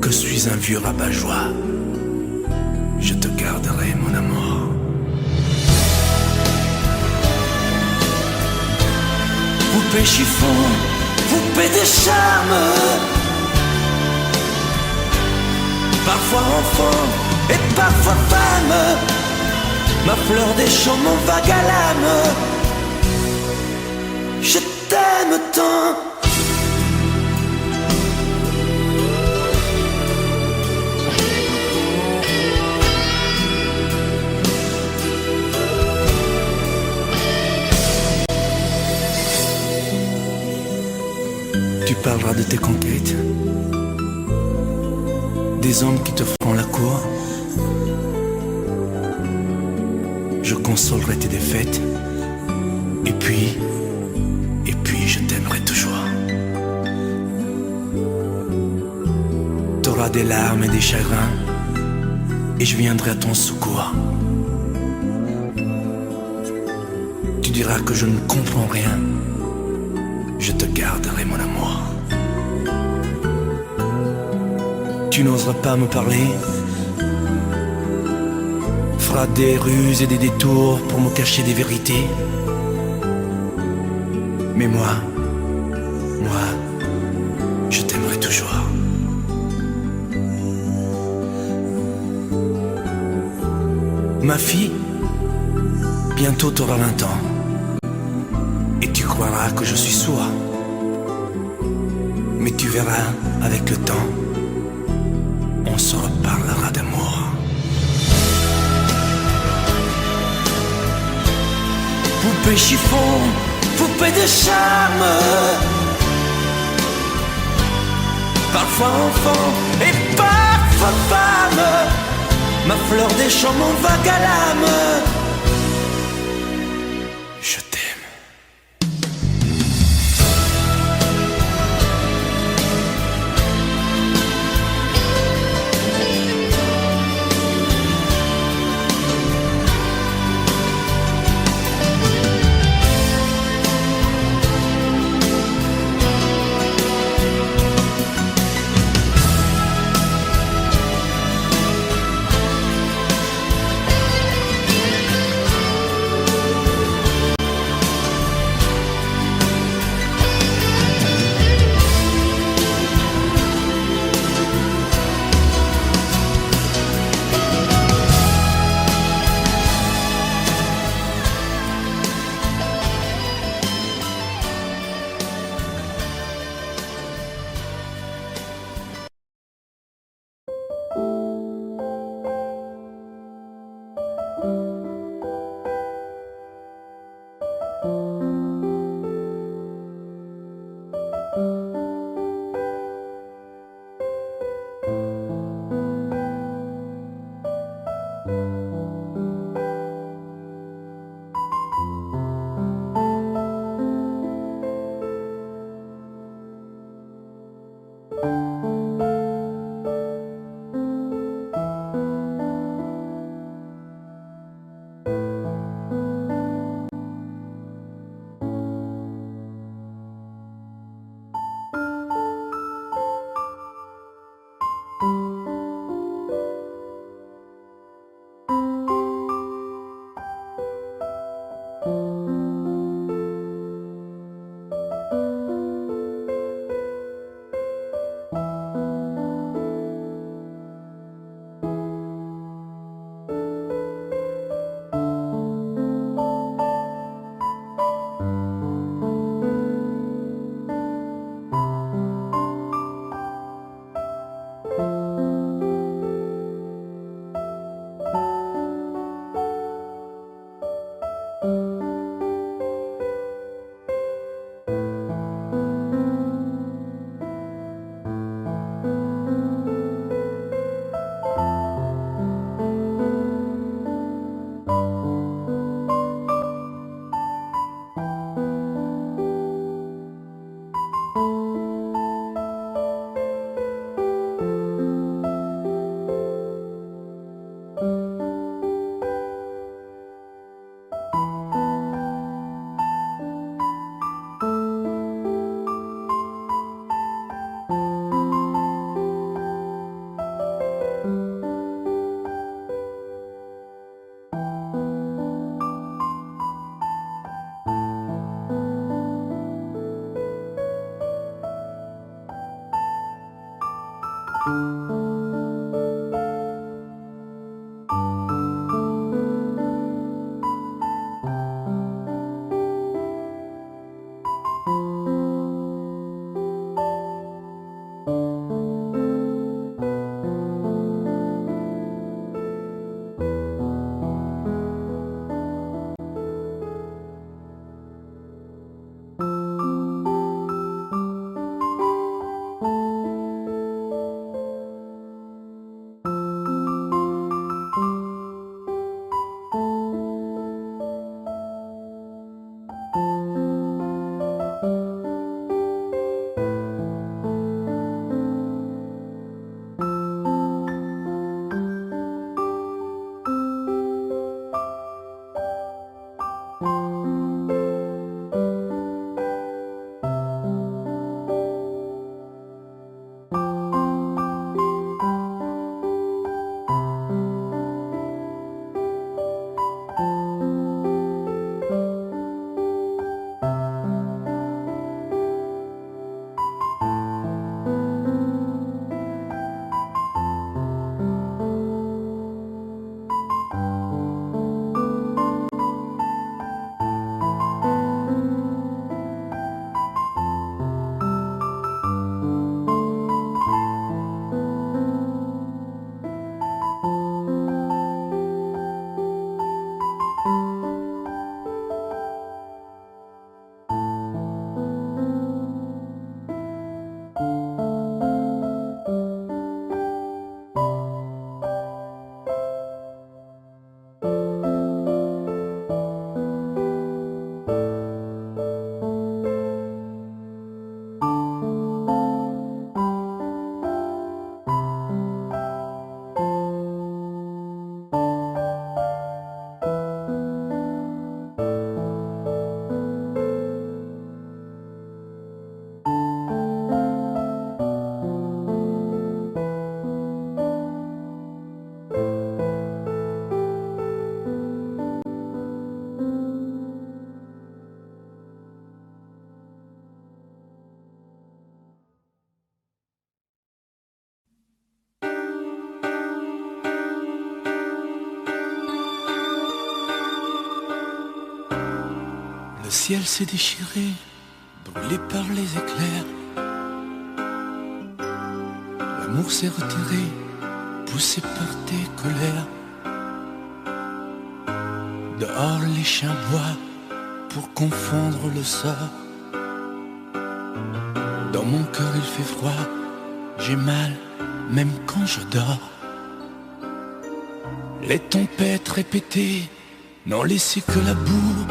que je suis un vieux rabat-joie. Je te garderai mon amour. Poupée chiffon, poupée de charme, parfois enfant et parfois femme, ma fleur des champs, mon vague à l'âme. Je t'aime tant. Tu parleras de tes conquêtes, des hommes qui te feront la cour. Je consolerai tes défaites. Et puis je t'aimerai toujours. T'auras des larmes et des chagrins, et je viendrai à ton secours. Tu diras que je ne comprends rien. Je te garderai mon amour. Tu n'oseras pas me parler, feras des ruses et des détours pour me cacher des vérités. Mais moi, je t'aimerai toujours. Ma fille, bientôt t'auras 20 ans. Et tu croiras que je suis sourd. Mais tu verras, avec le temps, on se reparlera d'amour. Poupée chiffon, poupée de charme, parfois enfant et parfois femme, ma fleur des champs, mon vague à l'âme. Je t'aime. Le ciel s'est déchiré, brûlé par les éclairs. L'amour s'est retiré, poussé par tes colères. Dehors les chiens boient pour confondre le sort. Dans mon cœur il fait froid, j'ai mal même quand je dors. Les tempêtes répétées n'ont laissé que la boue.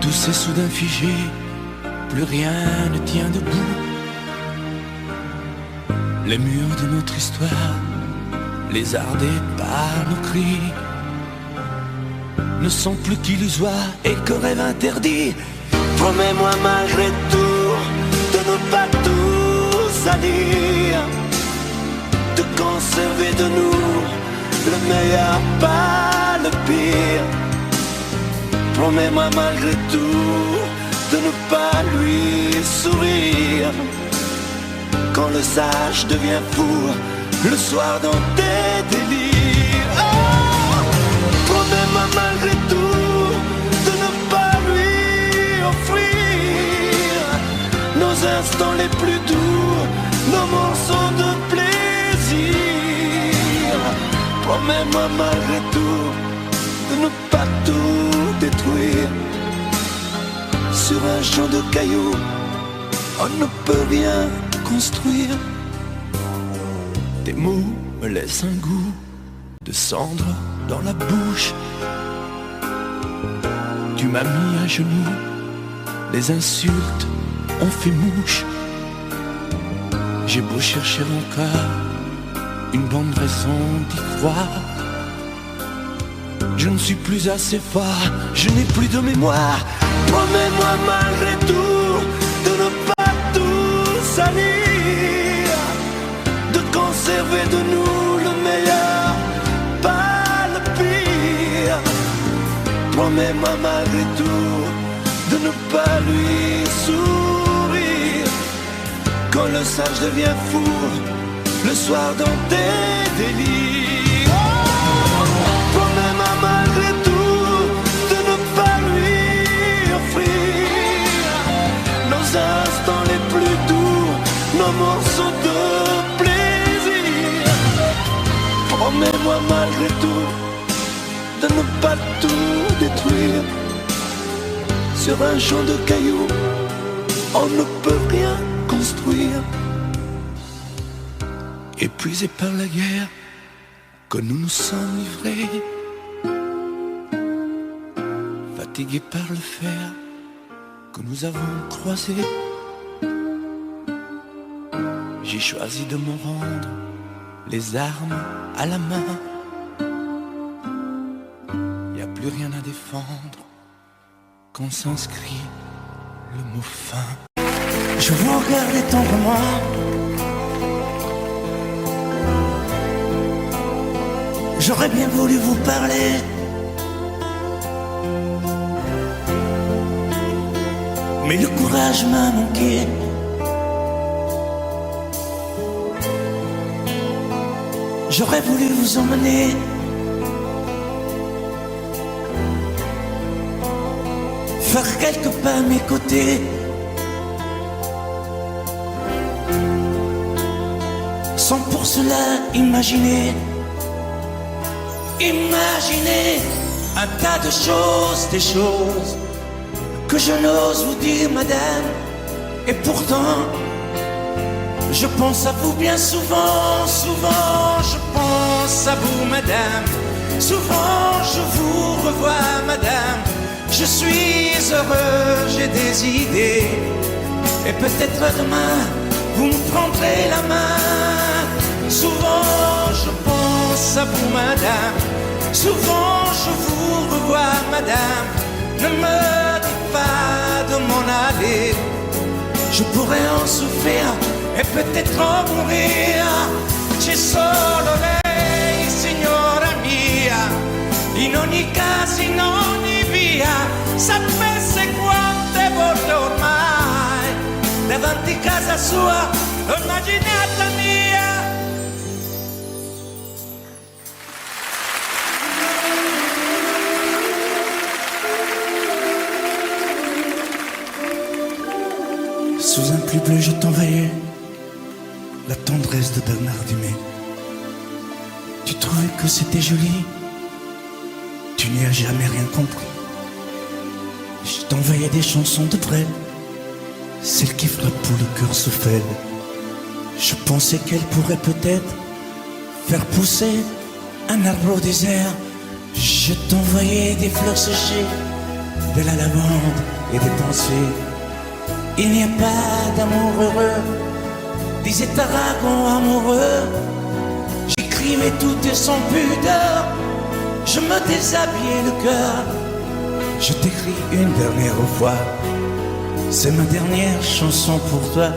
Tout s'est soudain figé, plus rien ne tient debout. Les murs de notre histoire, lézardés par nos cris, ne sont plus qu'illusoires et que rêve interdit. Promets-moi malgré tout de ne pas tout salir, de conserver de nous le meilleur, pas le pire. Promets-moi malgré tout de ne pas lui sourire quand le sage devient fou le soir dans tes délires. Oh, promets-moi malgré tout de ne pas lui offrir nos instants les plus doux, nos morceaux de plaisir. Promets-moi malgré tout de ne pas tout détruire. Sur un champ de cailloux, on ne peut rien construire. Tes mots me laissent un goût de cendre dans la bouche. Tu m'as mis à genoux, les insultes ont fait mouche. J'ai beau chercher encore une bonne raison d'y croire, je ne suis plus assez fort, je n'ai plus de mémoire. Promets-moi malgré tout de ne pas tout salir, de conserver de nous le meilleur, pas le pire. Promets-moi malgré tout de ne pas lui sourire quand le ça je deviens fou le soir dans tes délires. Oh, promets-moi malgré tout de ne pas lui offrir nos instants les plus doux, nos morceaux de plaisir. Promets-moi malgré tout de ne pas tout détruire. Sur un champ de cailloux, on ne peut rien construire. Épuisés par la guerre que nous nous sommes livrés, fatigués par le fer que nous avons croisé, j'ai choisi de me rendre les armes à la main. Y a plus rien à défendre quand s'inscrit le mot fin. Je vous regardais tendrement, j'aurais bien voulu vous parler, mais le courage m'a manqué. J'aurais voulu vous emmener faire quelques pas à mes côtés, sans pour cela imaginer un tas de choses, des choses que je n'ose vous dire, madame. Et pourtant, je pense à vous bien souvent, souvent je pense à vous, madame. Souvent je vous revois, madame. Je suis heureux, j'ai des idées, et peut-être demain vous me prendrez la main. Souvent je pense à vous, madame. Souvent je vous revois, madame. Ne me dites pas de m'en aller, je pourrais en souffrir e peut-être en mourir. C'è solo lei, signora mia, in ogni caso, in ogni via. Sapesse quante volte ormai davanti casa sua l'ho immaginata mia. Sous un pluie bleu, je t'envoyais la tendresse de Bernard Dumay. Tu trouvais que c'était joli, tu n'y as jamais rien compris. Je t'envoyais des chansons de Brel, celles qui frappent où le cœur se fêle. Je pensais qu'elle pourrait peut-être faire pousser un arbre au désert. Je t'envoyais des fleurs séchées, de la lavande et des pensées. Il n'y a pas d'amour heureux, disait Aragon amoureux. J'écrivais tout et sans pudeur, je me déshabillais le cœur. Je t'écris une dernière fois, c'est ma dernière chanson pour toi.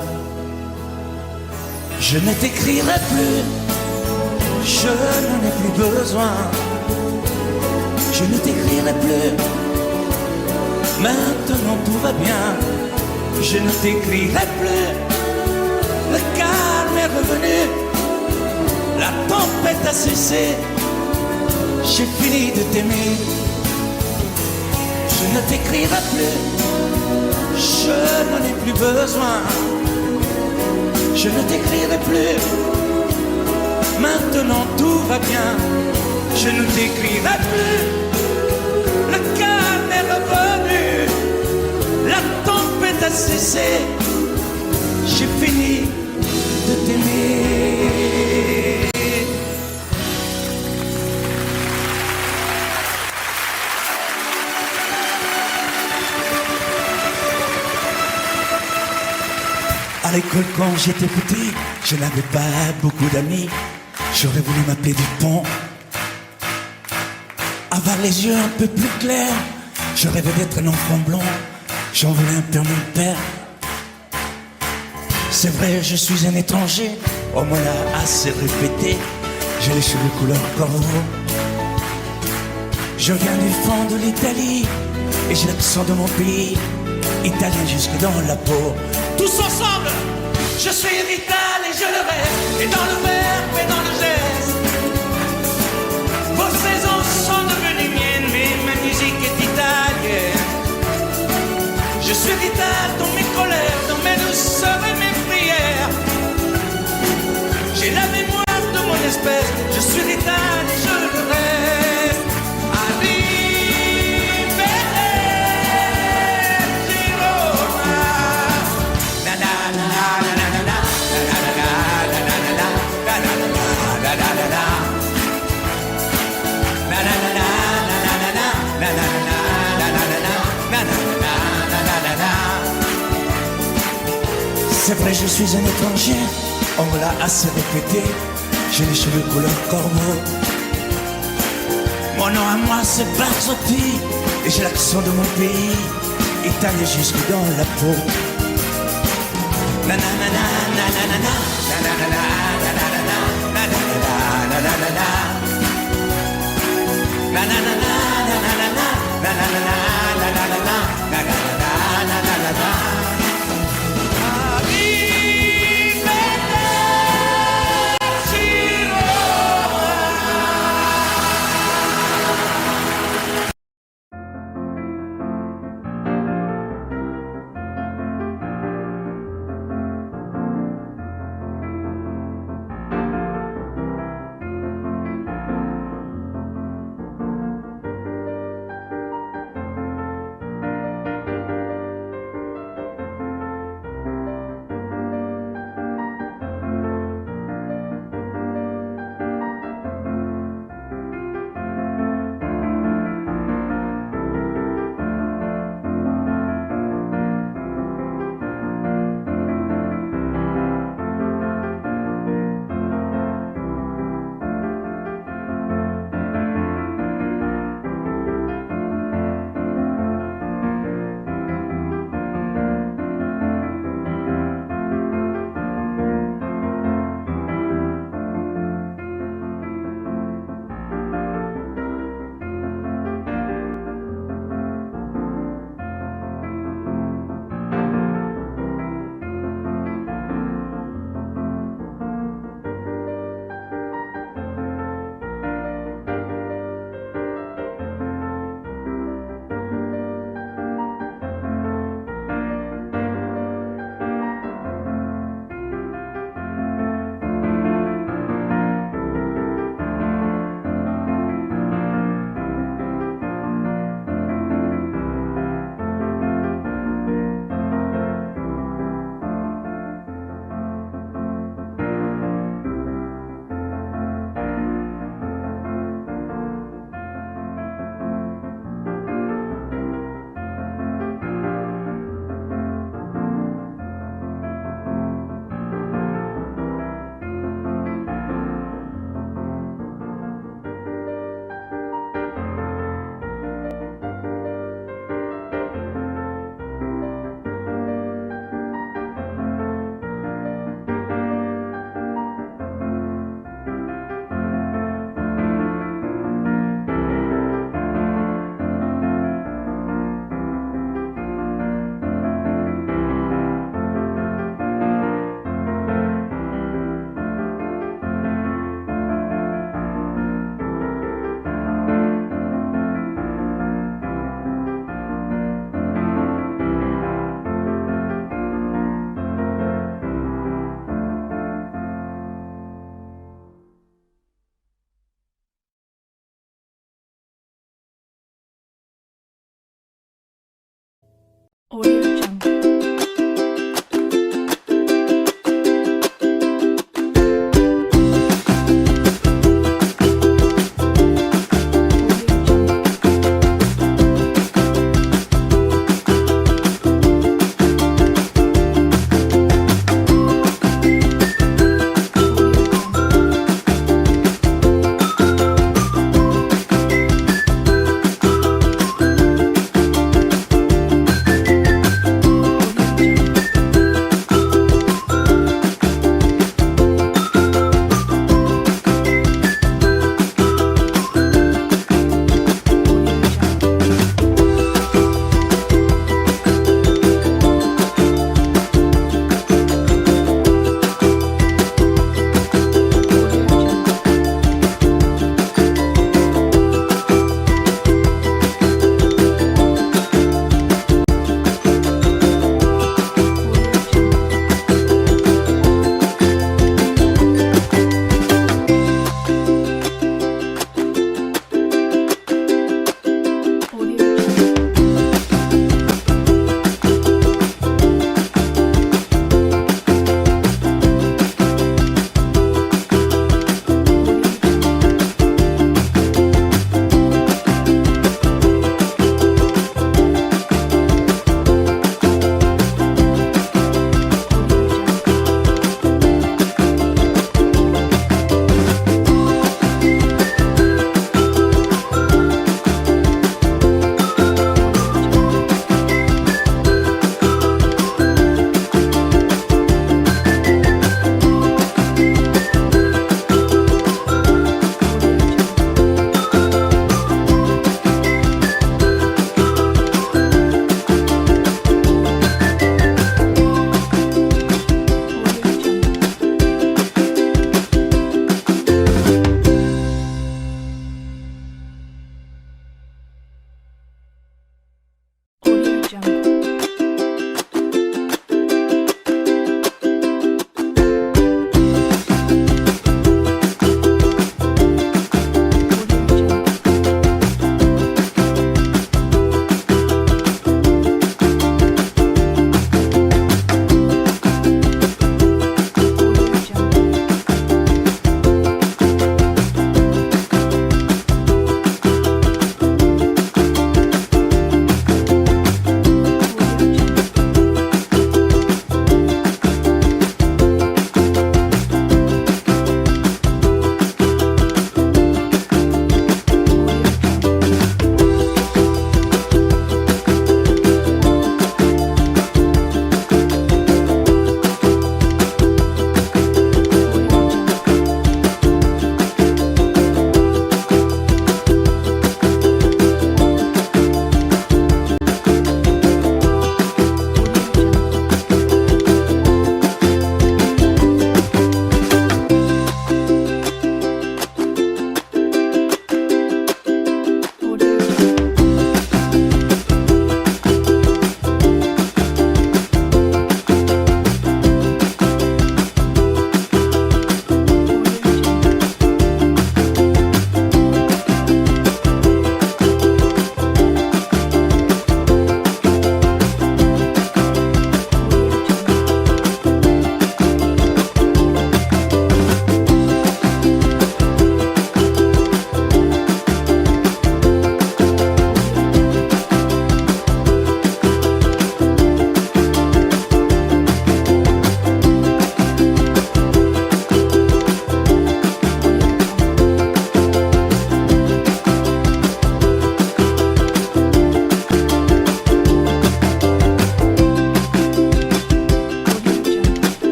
Je ne t'écrirai plus, je n'en ai plus besoin. Je ne t'écrirai plus, maintenant tout va bien. Je ne t'écrirai plus, le calme est revenu, la tempête a cessé, j'ai fini de t'aimer. Je ne t'écrirai plus, je n'en ai plus besoin. Je ne t'écrirai plus, maintenant tout va bien. Je ne t'écrirai plus, le calme est revenu, la tempête a cessé, j'ai fini de t'aimer. À l'école quand j'étais petit, je n'avais pas beaucoup d'amis. J'aurais voulu m'appeler Dupont, avoir les yeux un peu plus clairs. Je rêvais d'être un enfant blond, j'en voulais un peu à mon père. C'est vrai, je suis un étranger, on me l'a assez répété. J'ai les cheveux couleur corbeau. Je viens du fond de l'Italie et j'ai l'accent de mon pays, italien jusque dans la peau. Tous ensemble! Je suis vital et je le reste, et dans le verbe et dans le geste. Vos saisons sont devenues miennes, mais ma musique est italienne. Je suis vital dans mes colères, dans mes douceurs et mes prières. J'ai la mémoire de mon espèce, je suis vital et je le reste. C'est vrai, je suis un étranger, on me l'a assez répété. J'ai les cheveux couleur corbeau. Mon nom à moi c'est Barzotti, et j'ai l'accent de mon pays, italien jusque dans la peau. Audio Jungle.